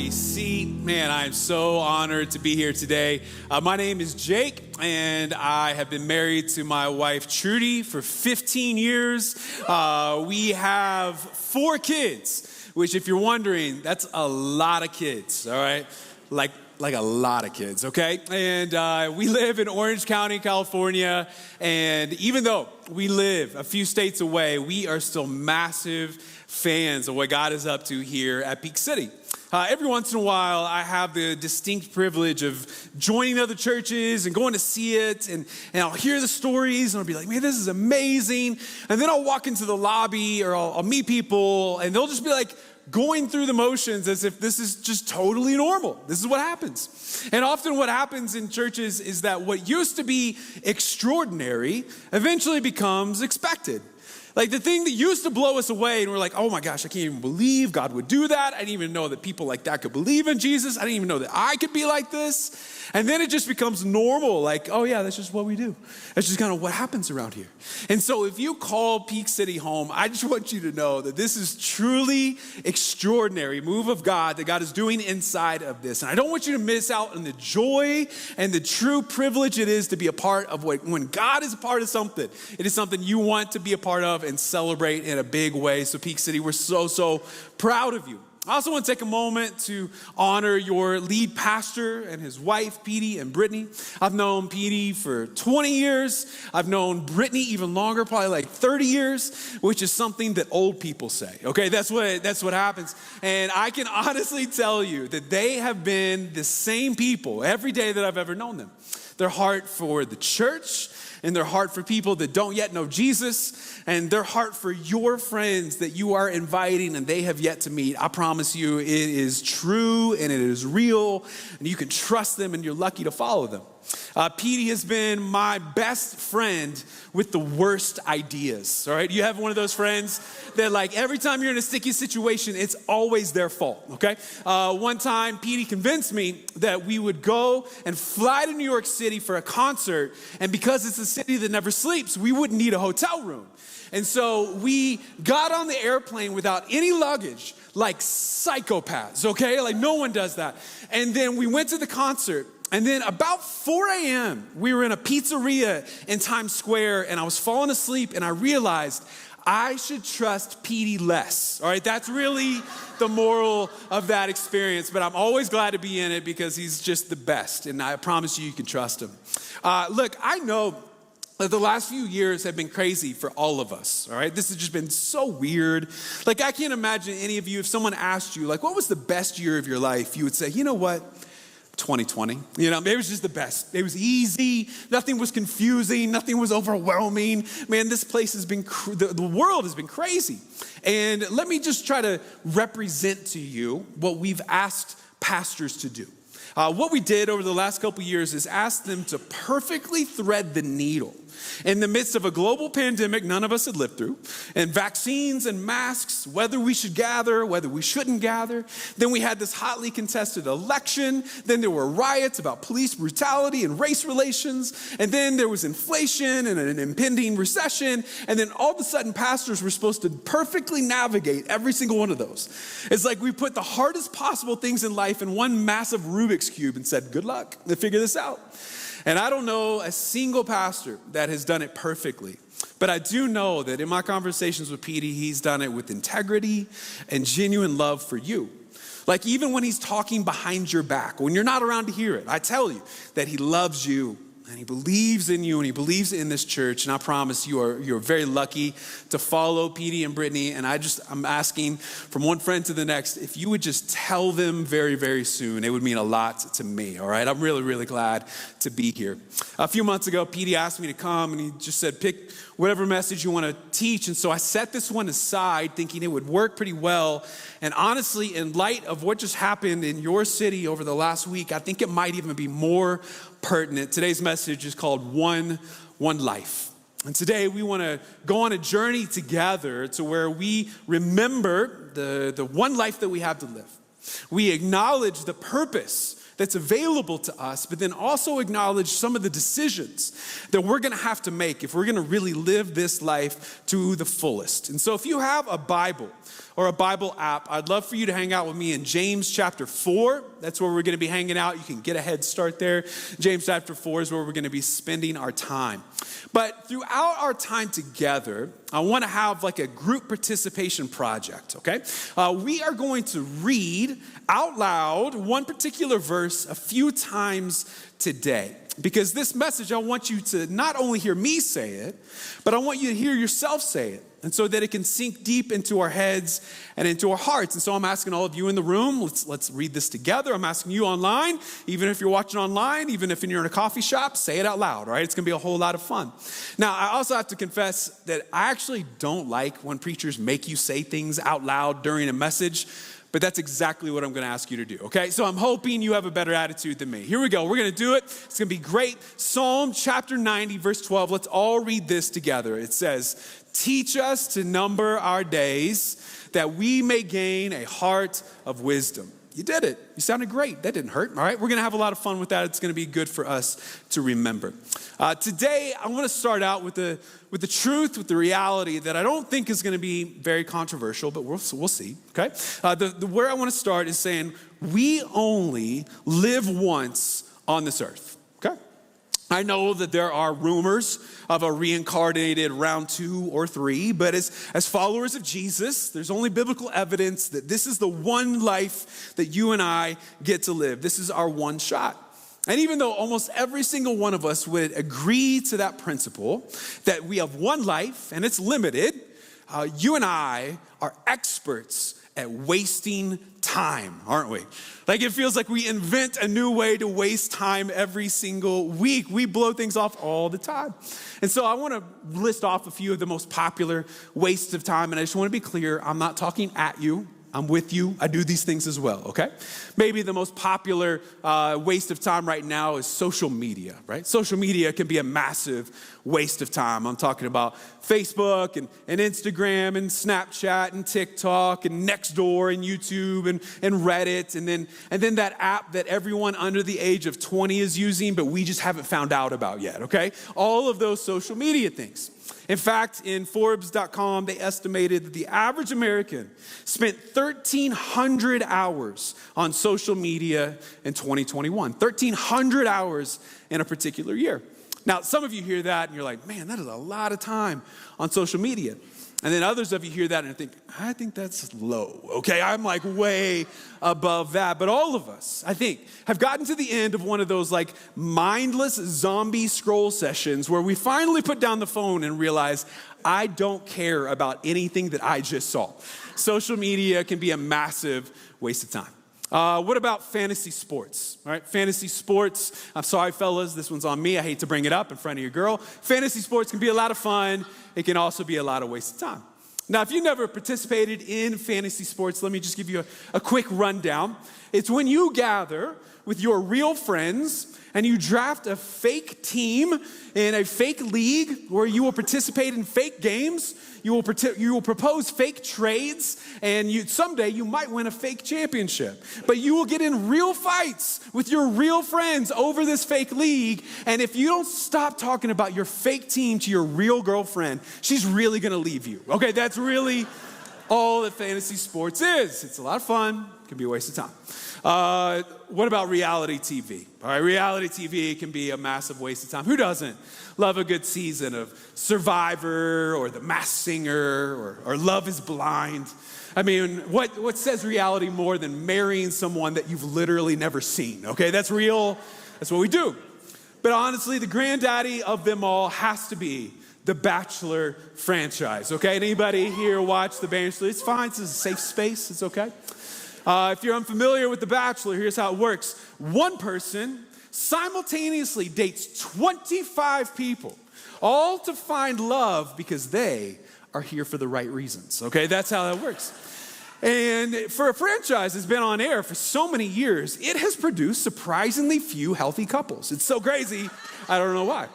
a seat. Man, I am so honored to be here today. My name is Jake, and I have been married to my wife, Trudy, for 15 years. We have 4 kids, which if you're wondering, that's a lot of kids, all right? Like a lot of kids, okay? And we live in Orange County, California, and even though we live a few states away, we are still massive fans of what God is up to here at Peak City. Every once in a while, I have the distinct privilege of joining other churches and going to see it, and I'll hear the stories, and I'll be like, man, this is amazing. And then I'll walk into the lobby, or I'll meet people, and they'll just be like, going through the motions as if this is just totally normal. This is what happens. And often what happens in churches is that what used to be extraordinary eventually becomes expected. Like the thing that used to blow us away, and we're like, oh my gosh, I can't even believe God would do that. I didn't even know that people like that could believe in Jesus. I didn't even know that I could be like this. And then it just becomes normal, like, oh yeah, that's just what we do. That's just kind of what happens around here. And so if you call Peak City home, I just want you to know that this is truly extraordinary move of God that God is doing inside of this. And I don't want you to miss out on the joy and the true privilege it is to be a part of when God is a part of something, it is something you want to be a part of and celebrate in a big way. So Peak City, we're so proud of you. I also want to take a moment to honor your lead pastor and his wife, Petey and Brittany. I've known Petey for 20 years. I've known Brittany even longer, probably like 30 years, which is something that old people say, okay? That's what happens. And I can honestly tell you that they have been the same people every day that I've ever known them. Their heart for the church, and their heart for people that don't yet know Jesus, and their heart for your friends that you are inviting and they have yet to meet. I promise you it is true and it is real, and you can trust them, and you're lucky to follow them. Petey has been my best friend with the worst ideas, all right? You have one of those friends that like every time you're in a sticky situation, it's always their fault, okay? One time, Petey convinced me that we would go and fly to New York City for a concert, and because it's a city that never sleeps, we wouldn't need a hotel room. And so we got on the airplane without any luggage, like psychopaths, okay? Like no one does that. And then we went to the concert. And then about 4 a.m., we were in a pizzeria in Times Square, and I was falling asleep, and I realized I should trust Petey less. All right, that's really the moral of that experience, but I'm always glad to be in it because he's just the best, and I promise you can trust him. Look, I know that the last few years have been crazy for all of us, all right? This has just been so weird. Like, I can't imagine any of you, if someone asked you, like, what was the best year of your life? You would say, you know what? 2020, it was just the best. It was easy. Nothing was confusing. Nothing was overwhelming. Man, this place has been, the world has been crazy. And let me just try to represent to you what we've asked pastors to do. What we did over the last couple years is ask them to perfectly thread the needle in the midst of a global pandemic none of us had lived through, and vaccines and masks, whether we should gather, whether we shouldn't gather. Then we had this hotly contested election. Then there were riots about police brutality and race relations. And then there was inflation and an impending recession. And then all of a sudden, pastors were supposed to perfectly navigate every single one of those. It's like we put the hardest possible things in life in one massive Rubik's Cube and said, good luck to figure this out. And I don't know a single pastor that has done it perfectly. But I do know that in my conversations with Petey, he's done it with integrity and genuine love for you. Like even when he's talking behind your back, when you're not around to hear it, I tell you that he loves you and he believes in you and he believes in this church. And I promise you're very lucky to follow Petey and Brittany. And I'm asking from one friend to the next, if you would just tell them very, very soon, it would mean a lot to me, all right? I'm really, really glad to be here. A few months ago, Petey asked me to come and he just said, pick whatever message you want to teach. And so I set this one aside thinking it would work pretty well. And honestly, in light of what just happened in your city over the last week, I think it might even be more pertinent. Today's message is called One Life. And today we want to go on a journey together to where we remember the one life that we have to live. We acknowledge the purpose that's available to us, but then also acknowledge some of the decisions that we're going to have to make if we're going to really live this life to the fullest. And so if you have a Bible or a Bible app, I'd love for you to hang out with me in James chapter 4. That's where we're going to be hanging out. You can get a head start there. James chapter 4 is where we're going to be spending our time. But throughout our time together, I want to have like a group participation project, okay? We are going to read out loud one particular verse a few times today. Because this message, I want you to not only hear me say it, but I want you to hear yourself say it. And so that it can sink deep into our heads and into our hearts. And so I'm asking all of you in the room, let's read this together. I'm asking you online, even if you're watching online, even if you're in a coffee shop, say it out loud, all right? It's going to be a whole lot of fun. Now, I also have to confess that I actually don't like when preachers make you say things out loud during a message. But that's exactly what I'm going to ask you to do, okay? So I'm hoping you have a better attitude than me. Here we go. We're going to do it. It's going to be great. Psalm chapter 90, verse 12. Let's all read this together. It says, "Teach us to number our days that we may gain a heart of wisdom." You did it. You sounded great. That didn't hurt. All right, we're going to have a lot of fun with that. It's going to be good for us to remember. Today, I want to start out with the truth, with the reality that I don't think is going to be very controversial, but we'll see, okay? Where I want to start is saying we only live once on this earth, okay? I know that there are rumors of a reincarnated round 2 or 3, but as followers of Jesus, there's only biblical evidence that this is the one life that you and I get to live. This is our one shot. And even though almost every single one of us would agree to that principle, that we have one life and it's limited, you and I are experts at wasting time, aren't we? Like it feels like we invent a new way to waste time every single week. We blow things off all the time. And so I want to list off a few of the most popular wastes of time. And I just want to be clear, I'm not talking at you. I'm with you. I do these things as well, okay? Maybe the most popular waste of time right now is social media, right? Social media can be a massive waste of time. I'm talking about Facebook and Instagram and Snapchat and TikTok and Nextdoor and YouTube and Reddit and then that app that everyone under the age of 20 is using, but we just haven't found out about yet, okay? All of those social media things. In fact, in Forbes.com, they estimated that the average American spent 1,300 hours on social media in 2021. 1,300 hours in a particular year. Now, some of you hear that and you're like, man, that is a lot of time on social media. And then others of you hear that and think, I think that's low, okay? I'm like way above that. But all of us, I think, have gotten to the end of one of those like mindless zombie scroll sessions where we finally put down the phone and realize, I don't care about anything that I just saw. Social media can be a massive waste of time. What about fantasy sports? All right, fantasy sports. I'm sorry, fellas, this one's on me. I hate to bring it up in front of your girl. Fantasy sports can be a lot of fun. It can also be a lot of waste of time. Now, if you've never participated in fantasy sports, let me just give you a quick rundown. It's when you gather with your real friends and you draft a fake team in a fake league where you will participate in fake games. You will propose fake trades, and someday you might win a fake championship. But you will get in real fights with your real friends over this fake league, and if you don't stop talking about your fake team to your real girlfriend, she's really gonna leave you. Okay, that's really all that fantasy sports is. It's a lot of fun, it can be a waste of time. What about reality TV? All right, reality TV can be a massive waste of time. Who doesn't love a good season of Survivor or The Masked Singer or Love is Blind? I mean, what says reality more than marrying someone that you've literally never seen? Okay, that's real. That's what we do. But honestly, the granddaddy of them all has to be the Bachelor franchise. Okay, anybody here watch The Bachelor? It's fine. It's a safe space. It's okay. If you're unfamiliar with The Bachelor, here's how it works. One person simultaneously dates 25 people, all to find love because they are here for the right reasons. Okay, that's how that works. And for a franchise that's been on air for so many years, it has produced surprisingly few healthy couples. It's so crazy, I don't know why.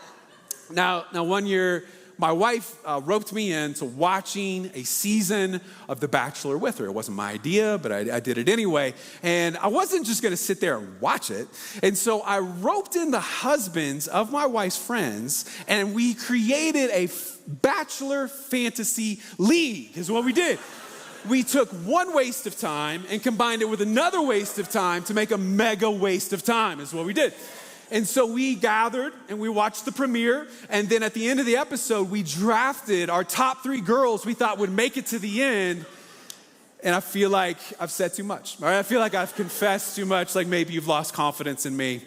Now one year my wife roped me into watching a season of The Bachelor with her. It wasn't my idea, but I did it anyway. And I wasn't just gonna sit there and watch it. And so I roped in the husbands of my wife's friends, and we created a Bachelor Fantasy League, is what we did. We took one waste of time and combined it with another waste of time to make a mega waste of time, is what we did. And so we gathered and we watched the premiere, and then at the end of the episode, we drafted our top 3 girls we thought would make it to the end. And I feel like I've said too much, all right? I feel like I've confessed too much, like maybe you've lost confidence in me.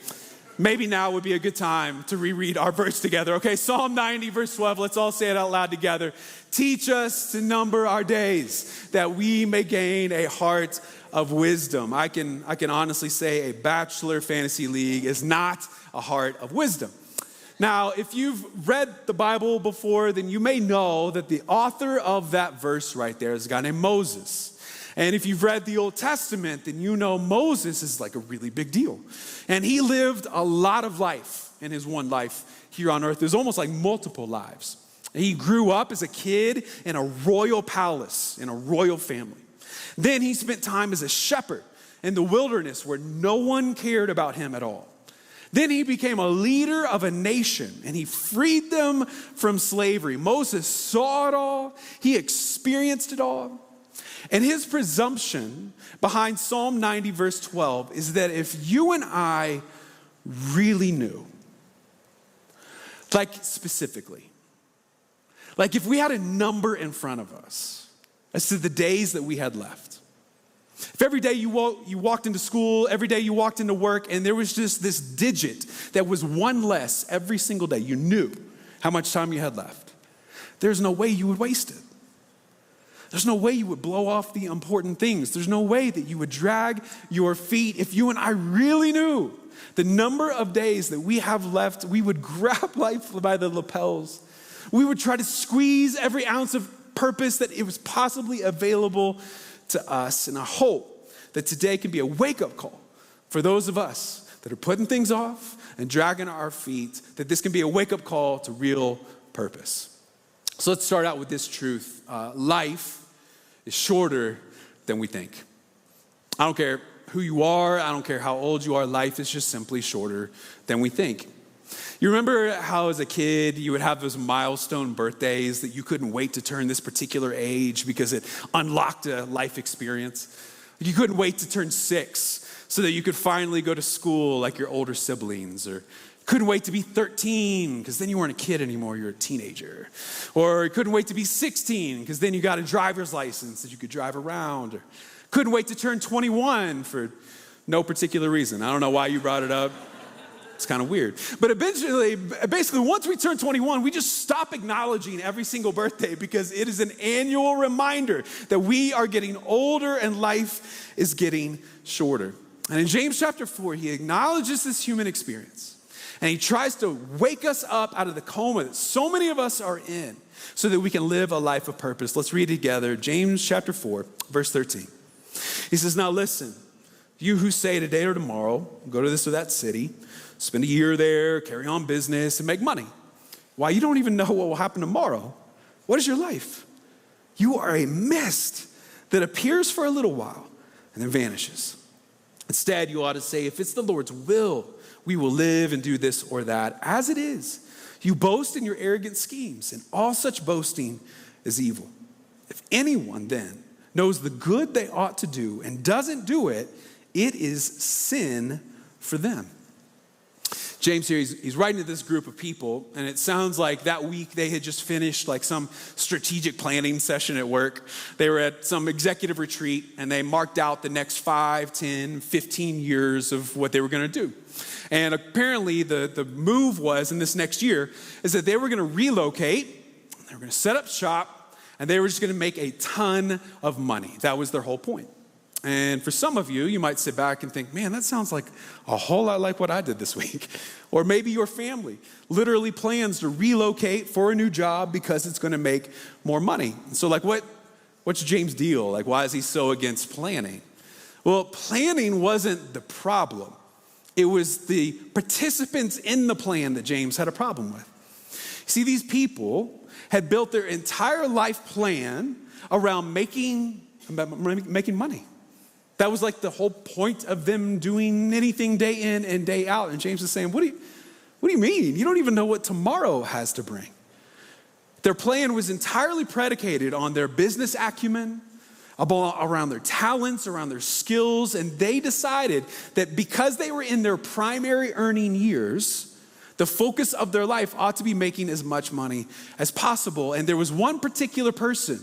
Maybe now would be a good time to reread our verse together, okay? Psalm 90, verse 12, let's all say it out loud together. Teach us to number our days, that we may gain a heart of wisdom. I can honestly say a Bachelor Fantasy League is not a heart of wisdom. Now, if you've read the Bible before, then you may know that the author of that verse right there is a guy named Moses. And if you've read the Old Testament, then you know Moses is like a really big deal. And he lived a lot of life in his one life here on earth. There's almost like multiple lives. He grew up as a kid in a royal palace, in a royal family. Then he spent time as a shepherd in the wilderness where no one cared about him at all. Then he became a leader of a nation and he freed them from slavery. Moses saw it all. He experienced it all. And his presumption behind Psalm 90, verse 12, is that if you and I really knew, like specifically, like if we had a number in front of us as to the days that we had left, if every day you walked into school, every day you walked into work, and there was just this digit that was one less every single day, you knew how much time you had left, there's no way you would waste it. There's no way you would blow off the important things. There's no way that you would drag your feet. If you and I really knew the number of days that we have left, we would grab life by the lapels. We would try to squeeze every ounce of purpose that it was possibly available to us. And I hope that today can be a wake-up call for those of us that are putting things off and dragging our feet, that this can be a wake-up call to real purpose. So let's start out with this truth. Life is shorter than we think. I don't care who you are. I don't care how old you are. Life is just simply shorter than we think. You remember how as a kid you would have those milestone birthdays that you couldn't wait to turn this particular age because it unlocked a life experience? You couldn't wait to turn 6 so that you could finally go to school like your older siblings, or couldn't wait to be 13 because then you weren't a kid anymore, you're a teenager. Or you couldn't wait to be 16 because then you got a driver's license that you could drive around. Or couldn't wait to turn 21 for no particular reason. I don't know why you brought it up. It's kind of weird. But basically, once we turn 21, we just stop acknowledging every single birthday because it is an annual reminder that we are getting older and life is getting shorter. And in James chapter 4, he acknowledges this human experience. And he tries to wake us up out of the coma that so many of us are in so that we can live a life of purpose. Let's read it together. James chapter 4, verse 13. He says, now listen, you who say today or tomorrow, go to this or that city, spend a year there, carry on business, and make money. Why, you don't even know what will happen tomorrow. What is your life? You are a mist that appears for a little while and then vanishes. Instead, you ought to say, if it's the Lord's will, we will live and do this or that. As it is, you boast in your arrogant schemes, and all such boasting is evil. If anyone then knows the good they ought to do and doesn't do it, it is sin for them. James here, he's writing to this group of people, and it sounds like that week they had just finished like some strategic planning session at work. They were at some executive retreat, and they marked out the next 5, 10, 15 years of what they were going to do. And apparently the move was in this next year is that they were going to relocate, they were going to set up shop, and they were just going to make a ton of money. That was their whole point. And for some of you, you might sit back and think, man, that sounds like a whole lot like what I did this week. Or maybe your family literally plans to relocate for a new job because it's going to make more money. So like what's James' deal? Like, why is he so against planning? Well, planning wasn't the problem. It was the participants in the plan that James had a problem with. See, these people had built their entire life plan around making money. That was like the whole point of them doing anything day in and day out. And James is saying, what do you mean? You don't even know what tomorrow has to bring. Their plan was entirely predicated on their business acumen, around their talents, around their skills, and they decided that because they were in their primary earning years, the focus of their life ought to be making as much money as possible. And there was one particular person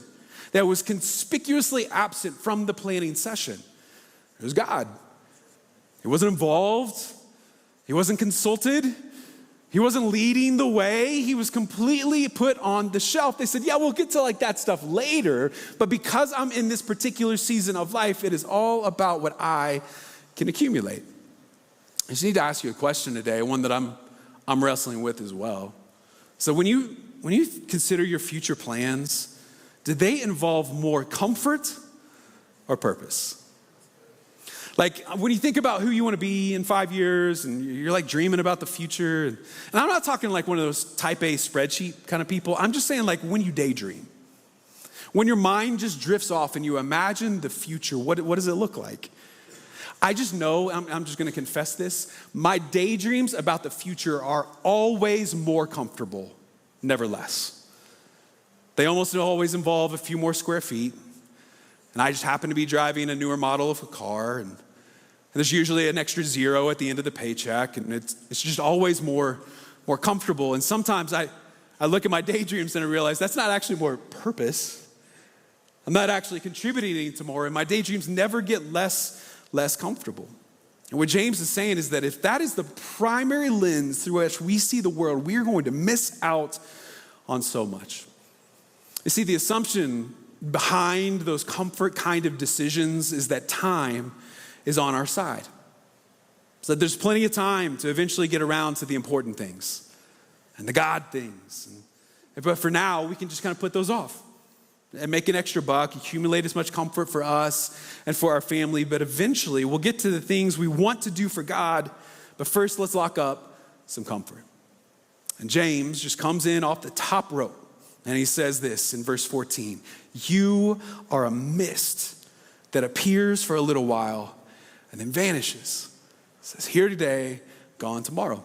that was conspicuously absent from the planning session. It was God. He wasn't involved. He wasn't consulted. He wasn't leading the way. He was completely put on the shelf. They said, yeah, we'll get to like that stuff later. But because I'm in this particular season of life, it is all about what I can accumulate. I just need to ask you a question today, one that I'm wrestling with as well. So when you consider your future plans, do they involve more comfort or purpose? Like when you think about who you want to be in 5 years and you're like dreaming about the future, and I'm not talking like one of those type A spreadsheet kind of people. I'm just saying like when you daydream, when your mind just drifts off and you imagine the future, what does it look like? I just know, I'm just going to confess this, my daydreams about the future are always more comfortable, never less. They almost always involve a few more square feet. And I just happen to be driving a newer model of a car, and there's usually an extra zero at the end of the paycheck, and it's just always more comfortable. And sometimes I look at my daydreams and I realize that's not actually more purpose. I'm not actually contributing to more, and my daydreams never get less comfortable. And what James is saying is that if that is the primary lens through which we see the world, we are going to miss out on so much. You see, the assumption behind those comfort kind of decisions is that time is on our side. So that there's plenty of time to eventually get around to the important things and the God things. But for now, we can just kind of put those off and make an extra buck, accumulate as much comfort for us and for our family. But eventually, we'll get to the things we want to do for God. But first, let's lock up some comfort. And James just comes in off the top rope. And he says this in verse 14, you are a mist that appears for a little while and then vanishes. It says here today, gone tomorrow.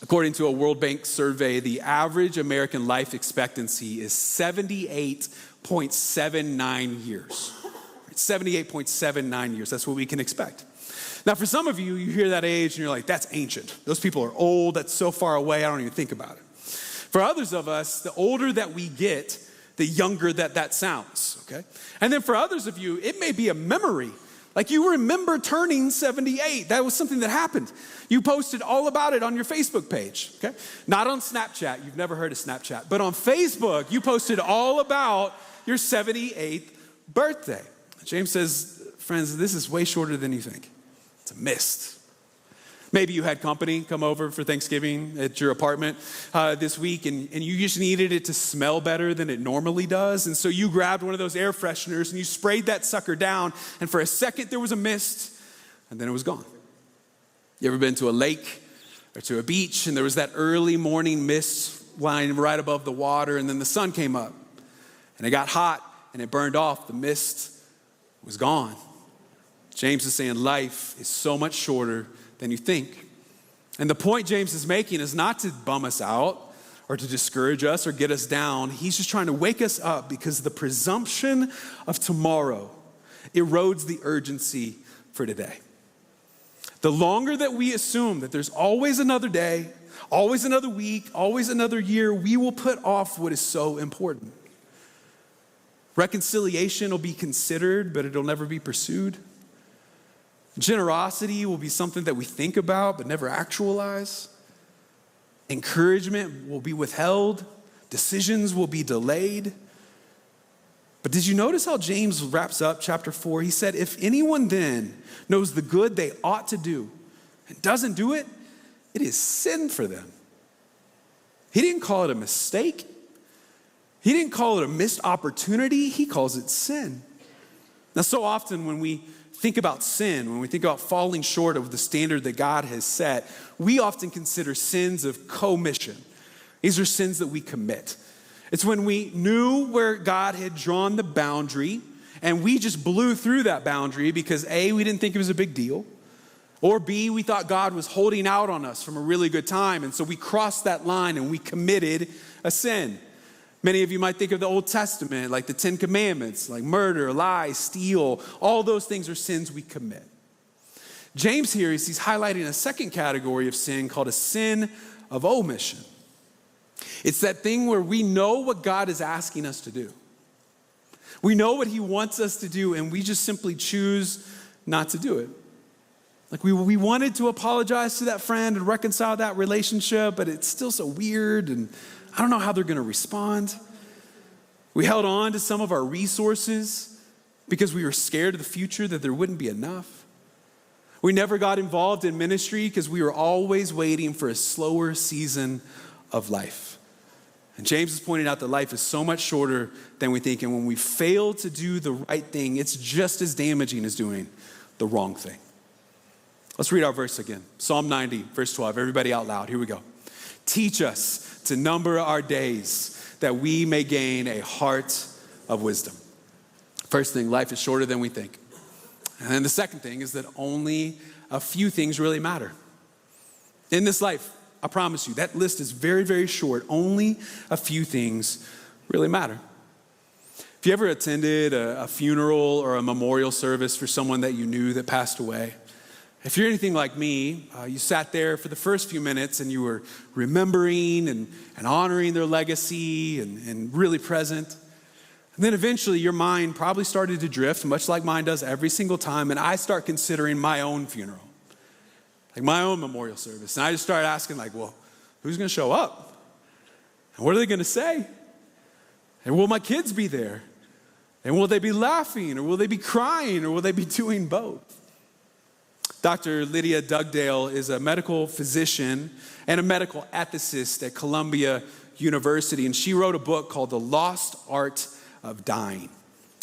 According to a World Bank survey, the average American life expectancy is 78.79 years. 78.79 years, that's what we can expect. Now for some of you, you hear that age and you're like, that's ancient. Those people are old, that's so far away, I don't even think about it. For others of us, the older that we get, the younger that sounds, okay? And then for others of you, it may be a memory. Like you remember turning 78. That was something that happened. You posted all about it on your Facebook page, okay? Not on Snapchat. You've never heard of Snapchat. But on Facebook, you posted all about your 78th birthday. James says, friends, this is way shorter than you think. It's a mist. Maybe you had company come over for Thanksgiving at your apartment this week, and you just needed it to smell better than it normally does. And so you grabbed one of those air fresheners and you sprayed that sucker down, and for a second there was a mist, and then it was gone. You ever been to a lake or to a beach, and there was that early morning mist lying right above the water, and then the sun came up, and it got hot, and it burned off. The mist was gone. James is saying life is so much shorter than you think. And the point James is making is not to bum us out or to discourage us or get us down. He's just trying to wake us up because the presumption of tomorrow erodes the urgency for today. The longer that we assume that there's always another day, always another week, always another year, we will put off what is so important. Reconciliation will be considered, but it'll never be pursued. Generosity will be something that we think about but never actualize. Encouragement will be withheld. Decisions will be delayed. But did you notice how James wraps up chapter 4? He said, if anyone then knows the good they ought to do and doesn't do it, it is sin for them. He didn't call it a mistake. He didn't call it a missed opportunity. He calls it sin. Now, so often when we think about sin, when we think about falling short of the standard that God has set, we often consider sins of commission. These are sins that we commit. It's when we knew where God had drawn the boundary and we just blew through that boundary because A, we didn't think it was a big deal, or B, we thought God was holding out on us from a really good time, and so we crossed that line and we committed a sin. Many of you might think of the Old Testament, like the 10 Commandments, like murder, lie, steal. All those things are sins we commit. James here, he's highlighting a second category of sin called a sin of omission. It's that thing where we know what God is asking us to do. We know what he wants us to do, and we just simply choose not to do it. Like we wanted to apologize to that friend and reconcile that relationship, but it's still so weird, and I don't know how they're going to respond. We held on to some of our resources because we were scared of the future, that there wouldn't be enough. We never got involved in ministry because we were always waiting for a slower season of life. And James is pointing out that life is so much shorter than we think. And when we fail to do the right thing, it's just as damaging as doing the wrong thing. Let's read our verse again. Psalm 90, verse 12. Everybody out loud. Here we go. Teach us to number our days that we may gain a heart of wisdom. First thing, life is shorter than we think. And then the second thing is that only a few things really matter. In this life, I promise you, that list is very, very short. Only a few things really matter. If you ever attended a funeral or a memorial service for someone that you knew that passed away, if you're anything like me, you sat there for the first few minutes and you were remembering and honoring their legacy and really present. And then eventually your mind probably started to drift, much like mine does every single time, and I start considering my own funeral. Like my own memorial service. And I just started asking well, who's going to show up? And what are they going to say? And will my kids be there? And will they be laughing? Or will they be crying? Or will they be doing both? Dr. Lydia Dugdale is a medical physician and a medical ethicist at Columbia University. And she wrote a book called The Lost Art of Dying.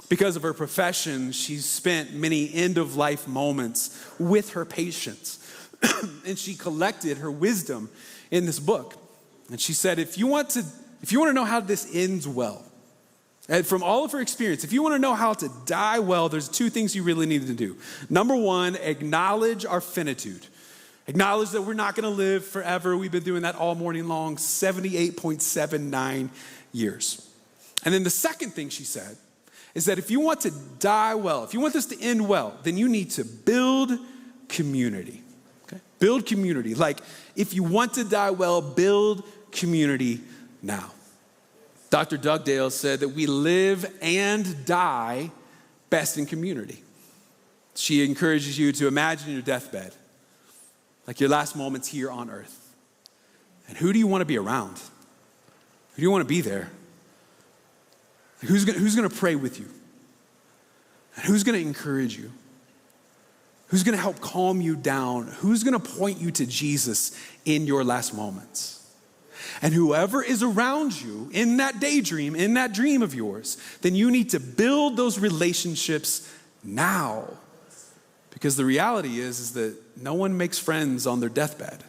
Because of her profession, she's spent many end-of-life moments with her patients. And she collected her wisdom in this book. And she said, if you want to know how this ends well, and from all of her experience, if you want to know how to die well, there's two things you really need to do. Number one, acknowledge our finitude. Acknowledge that we're not going to live forever. We've been doing that all morning long, 78.79 years. And then the second thing she said is that if you want to die well, if you want this to end well, then you need to build community. Okay? Build community. Like, if you want to die well, build community now. Dr. Dugdale said that we live and die best in community. She encourages you to imagine your deathbed, like your last moments here on earth. And who do you want to be around? Who do you want to be there? Who's going to pray with you? And who's going to encourage you? Who's going to help calm you down? Who's going to point you to Jesus in your last moments? And whoever is around you in that daydream, in that dream of yours, then you need to build those relationships now. Because the reality is that no one makes friends on their deathbed.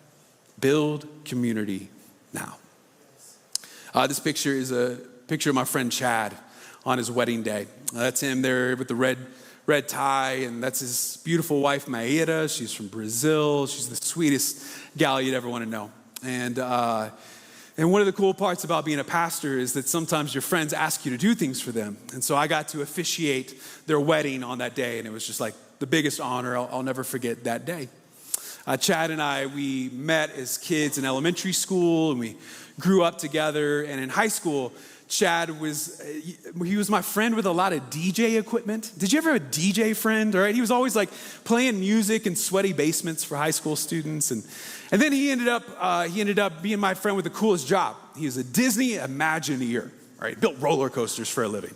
Build community now. This picture is a picture of my friend Chad on his wedding day. That's him there with the red tie, and that's his beautiful wife, Maeda. She's from Brazil. She's the sweetest gal you'd ever want to know. And one of the cool parts about being a pastor is that sometimes your friends ask you to do things for them. And so I got to officiate their wedding on that day, and it was just like the biggest honor. I'll never forget that day. Chad and I, we met as kids in elementary school, and we grew up together. And in high school, Chad was my friend with a lot of DJ equipment. Did you ever have a DJ friend? All right, he was always like playing music in sweaty basements for high school students. And then he ended up being my friend with the coolest job. He was a Disney Imagineer. All right, built roller coasters for a living.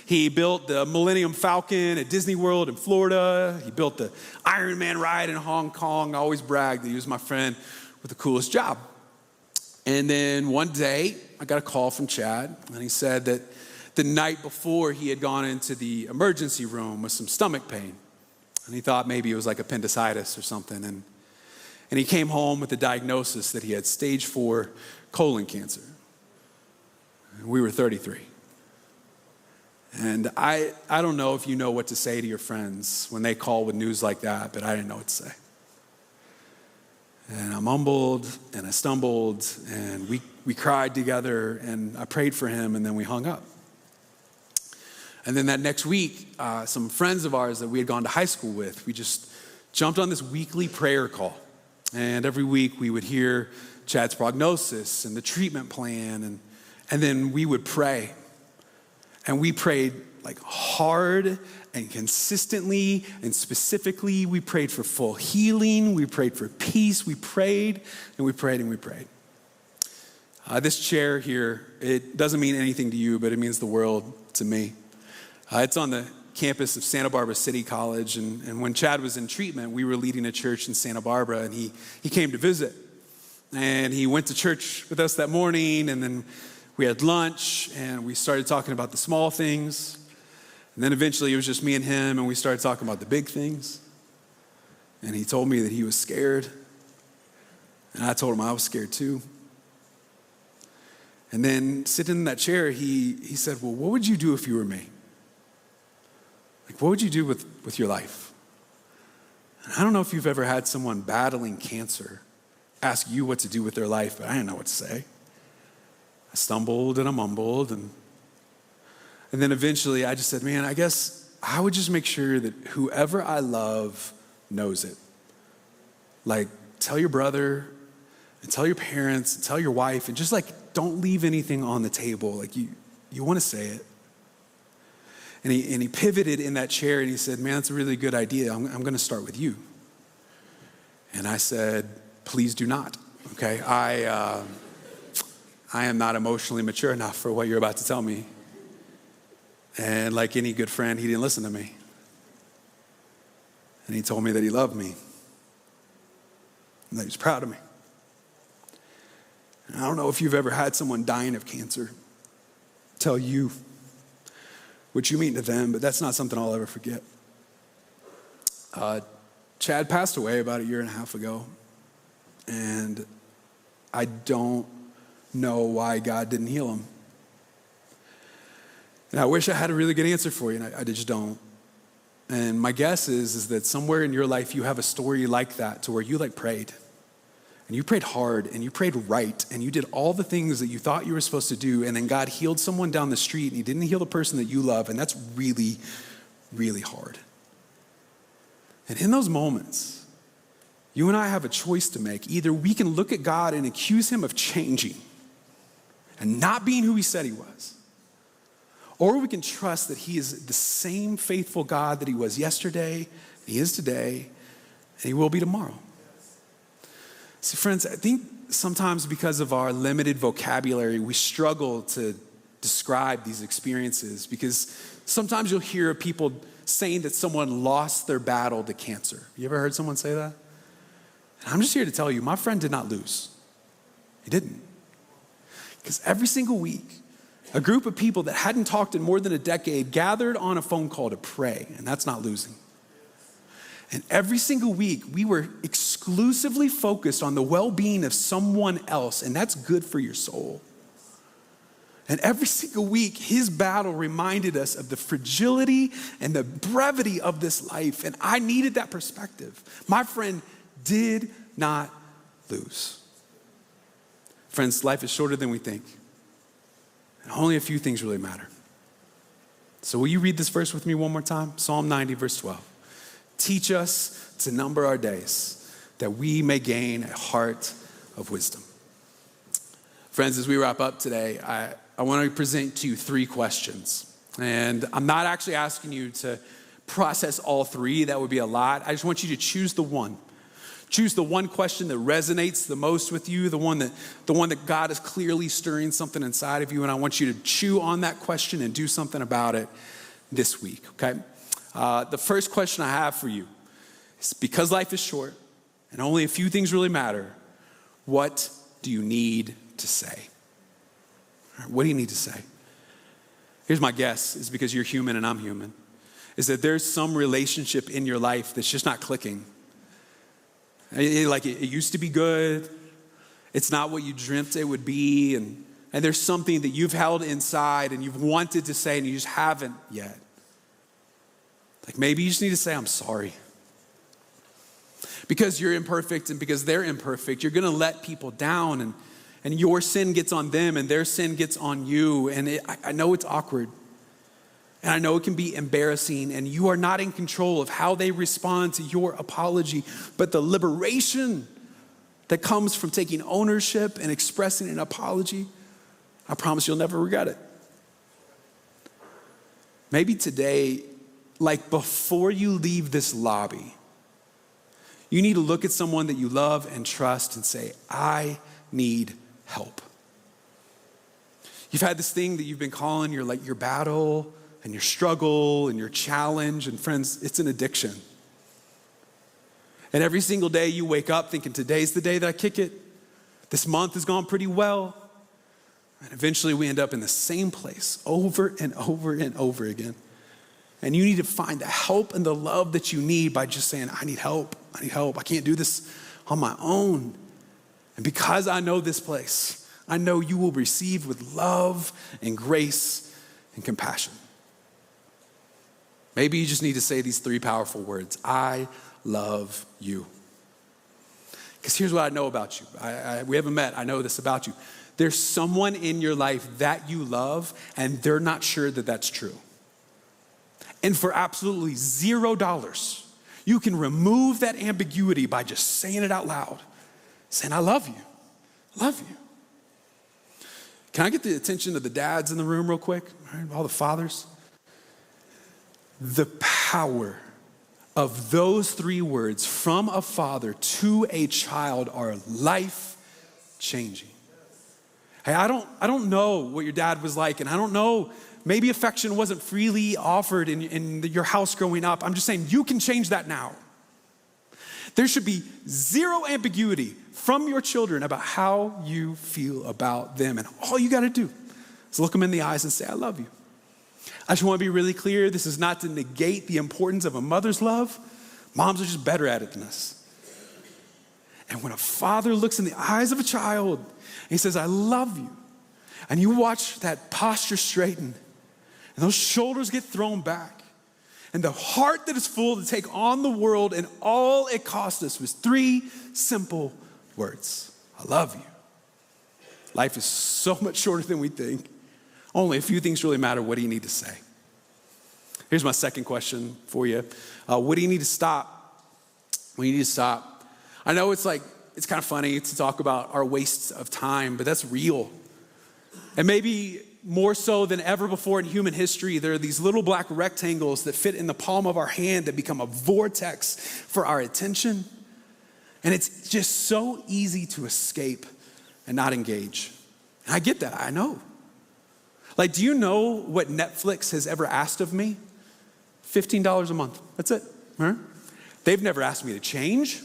He built the Millennium Falcon at Disney World in Florida. He built the Iron Man ride in Hong Kong. I always bragged that he was my friend with the coolest job. And then one day, I got a call from Chad, and he said that the night before he had gone into the emergency room with some stomach pain. And he thought maybe it was like appendicitis or something. And he came home with the diagnosis that he had stage 4 colon cancer. We were 33. And I don't know if you know what to say to your friends when they call with news like that, but I didn't know what to say. And I mumbled and I stumbled and we cried together and I prayed for him and then we hung up. And then that next week, some friends of ours that we had gone to high school with, we just jumped on this weekly prayer call. And every week we would hear Chad's prognosis and the treatment plan and then we would pray. And we prayed like hard and consistently and specifically. We prayed for full healing. We prayed for peace. We prayed and we prayed and we prayed. This chair here, it doesn't mean anything to you, but it means the world to me. It's on the campus of Santa Barbara City College. And when Chad was in treatment, we were leading a church in Santa Barbara and he came to visit. And he went to church with us that morning and then we had lunch and we started talking about the small things. And then eventually it was just me and him and we started talking about the big things. And he told me that he was scared. And I told him I was scared too. And then sitting in that chair, he said, well, what would you do if you were me? Like, what would you do with your life? And I don't know if you've ever had someone battling cancer ask you what to do with their life, but I didn't know what to say. I stumbled and I mumbled and then eventually I just said, man, I guess I would just make sure that whoever I love knows it. Like, tell your brother and tell your parents and tell your wife and just like, don't leave anything on the table. Like you want to say it. And he pivoted in that chair and he said, man, that's a really good idea. I'm going to start with you. And I said, please do not. Okay, I am not emotionally mature enough for what you're about to tell me. And like any good friend, he didn't listen to me. And he told me that he loved me and that he was proud of me. And I don't know if you've ever had someone dying of cancer tell you what you mean to them, but that's not something I'll ever forget. Chad passed away about 1.5 years ago, and I don't know why God didn't heal him. And I wish I had a really good answer for you, and I just don't. And my guess is that somewhere in your life you have a story like that to where you like prayed. And you prayed hard, and you prayed right, and you did all the things that you thought you were supposed to do, and then God healed someone down the street, and he didn't heal the person that you love, and that's really, really hard. And in those moments, you and I have a choice to make. Either we can look at God and accuse him of changing and not being who he said he was, or we can trust that he is the same faithful God that he was yesterday, he is today, and he will be tomorrow. See, friends, I think sometimes because of our limited vocabulary, we struggle to describe these experiences because sometimes you'll hear people saying that someone lost their battle to cancer. You ever heard someone say that? And I'm just here to tell you, my friend did not lose. He didn't. Because every single week, a group of people that hadn't talked in more than a decade gathered on a phone call to pray, and that's not losing. And every single week, we were exclusively focused on the well-being of someone else, and that's good for your soul. And every single week, his battle reminded us of the fragility and the brevity of this life, and I needed that perspective. My friend did not lose. Friends, life is shorter than we think, and only a few things really matter. So will you read this verse with me one more time? Psalm 90, verse 12. Teach us to number our days, that we may gain a heart of wisdom. Friends, as we wrap up today, I want to present to you 3 questions. And I'm not actually asking you to process all 3. That would be a lot. I just want you to choose the one. Choose the one question that resonates the most with you, the one that God is clearly stirring something inside of you. And I want you to chew on that question and do something about it this week, okay? The first question I have for you is, because life is short and only a few things really matter, what do you need to say? What do you need to say? Here's my guess, is because you're human and I'm human, is that there's some relationship in your life that's just not clicking. It used to be good. It's not what you dreamt it would be. And and there's something that you've held inside and you've wanted to say and you just haven't yet. Like maybe you just need to say, I'm sorry. Because you're imperfect and because they're imperfect, you're going to let people down and your sin gets on them and their sin gets on you. And I know it's awkward. And I know it can be embarrassing and you are not in control of how they respond to your apology. But the liberation that comes from taking ownership and expressing an apology, I promise you'll never regret it. Maybe today, like before you leave this lobby, you need to look at someone that you love and trust and say, I need help. You've had this thing that you've been calling your battle and your struggle and your challenge. And friends, it's an addiction. And every single day you wake up thinking, today's the day that I kick it. This month has gone pretty well. And eventually we end up in the same place over and over and over again. And you need to find the help and the love that you need by just saying, I need help. I need help. I can't do this on my own. And because I know this place, I know you will receive with love and grace and compassion. Maybe you just need to say these 3 powerful words. I love you. Because here's what I know about you. We haven't met. I know this about you. There's someone in your life that you love and they're not sure that that's true. And for absolutely $0, you can remove that ambiguity by just saying it out loud. Saying, I love you. I love you. Can I get the attention of the dads in the room real quick? All the fathers. The power of those 3 words from a father to a child are life-changing. Hey, I don't know what your dad was like, and I don't know, maybe affection wasn't freely offered in your house growing up. I'm just saying you can change that now. There should be 0 ambiguity from your children about how you feel about them. And all you got to do is look them in the eyes and say, I love you. I just want to be really clear. This is not to negate the importance of a mother's love. Moms are just better at it than us. And when a father looks in the eyes of a child and he says, I love you, and you watch that posture straighten and those shoulders get thrown back and the heart that is full to take on the world, and all it cost us was 3 simple words. I love you. Life is so much shorter than we think. Only a few things really matter. What do you need to say? Here's my second question for you. What do you need to stop? What do you need to stop? I know it's kind of funny to talk about our wastes of time, but that's real. And maybe more so than ever before in human history, there are these little black rectangles that fit in the palm of our hand that become a vortex for our attention. And it's just so easy to escape and not engage. And I get that, I know. Do you know what Netflix has ever asked of me? $15 a month, that's it. Right? They've never asked me to change.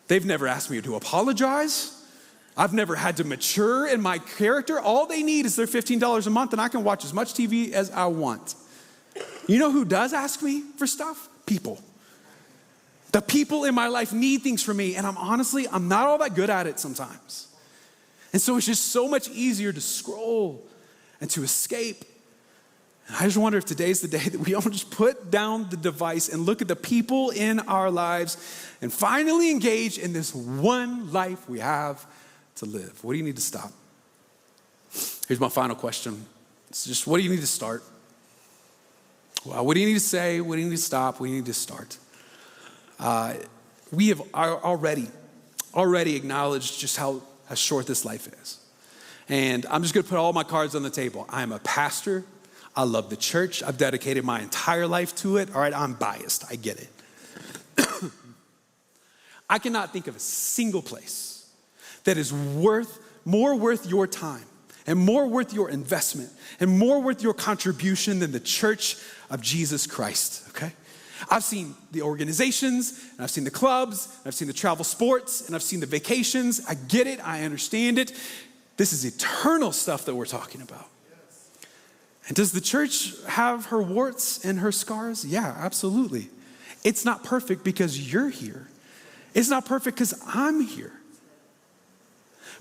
They've never asked me to apologize. I've never had to mature in my character. All they need is their $15 a month and I can watch as much TV as I want. You know who does ask me for stuff? People. The people in my life need things from me, and I'm not all that good at it sometimes. And so it's just so much easier to scroll and to escape. And I just wonder if today's the day that we all just put down the device and look at the people in our lives and finally engage in this one life we have to live. What do you need to stop? Here's my final question. It's just, what do you need to start? Well, what do you need to say? What do you need to stop? What do you need to start? We have already acknowledged just how short this life is. And I'm just going to put all my cards on the table. I'm a pastor. I love the church. I've dedicated my entire life to it. All right, I'm biased. I get it. I cannot think of a single place that is more worth your time and more worth your investment and more worth your contribution than the church of Jesus Christ, okay? I've seen the organizations, and I've seen the clubs, and I've seen the travel sports, and I've seen the vacations. I get it, I understand it. This is eternal stuff that we're talking about. And does the church have her warts and her scars? Yeah, absolutely. It's not perfect because you're here. It's not perfect because I'm here.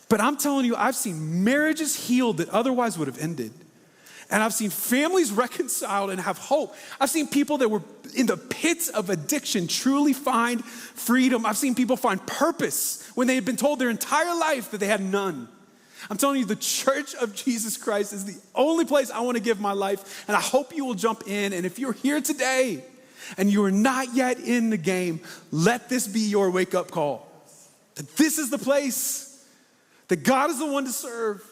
But I'm telling you, I've seen marriages healed that otherwise would have ended. And I've seen families reconciled and have hope. I've seen people that were in the pits of addiction truly find freedom. I've seen people find purpose when they had been told their entire life that they had none. I'm telling you, the Church of Jesus Christ is the only place I want to give my life, and I hope you will jump in. And if you're here today and you are not yet in the game, let this be your wake-up call. That this is the place, that God is the one to serve,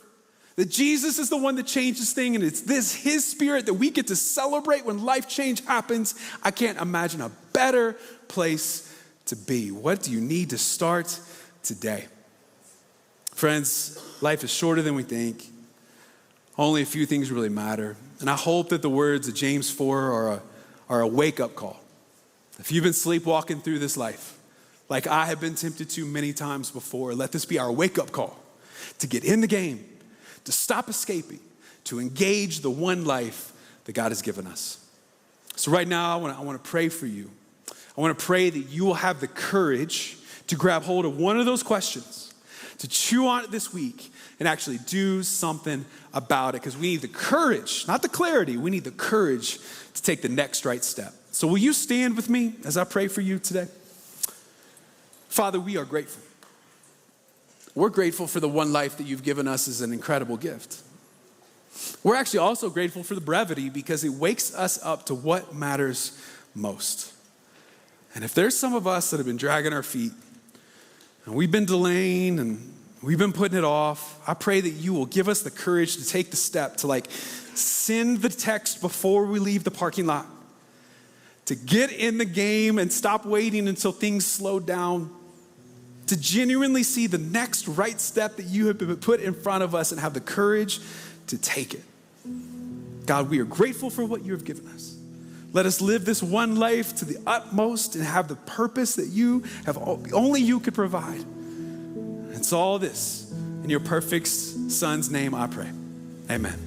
that Jesus is the one that changes things, and it's his Spirit that we get to celebrate when life change happens. I can't imagine a better place to be. What do you need to start today? Friends, life is shorter than we think. Only a few things really matter. And I hope that the words of James 4 are a wake-up call. If you've been sleepwalking through this life, like I have been tempted to many times before, let this be our wake-up call to get in the game, to stop escaping, to engage the one life that God has given us. So right now, I want to pray for you. I want to pray that you will have the courage to grab hold of one of those questions, to chew on it this week, and actually do something about it, because we need the courage, not the clarity, we need the courage to take the next right step. So will you stand with me as I pray for you today? Father, we are grateful. We're grateful for the one life that you've given us as an incredible gift. We're actually also grateful for the brevity, because it wakes us up to what matters most. And if there's some of us that have been dragging our feet, and we've been delaying, and we've been putting it off, I pray that you will give us the courage to take the step to send the text before we leave the parking lot, to get in the game and stop waiting until things slow down, to genuinely see the next right step that you have put in front of us and have the courage to take it. God, we are grateful for what you have given us. Let us live this one life to the utmost and have the purpose that you have, only you could provide. It's all this in your perfect Son's name I pray. Amen.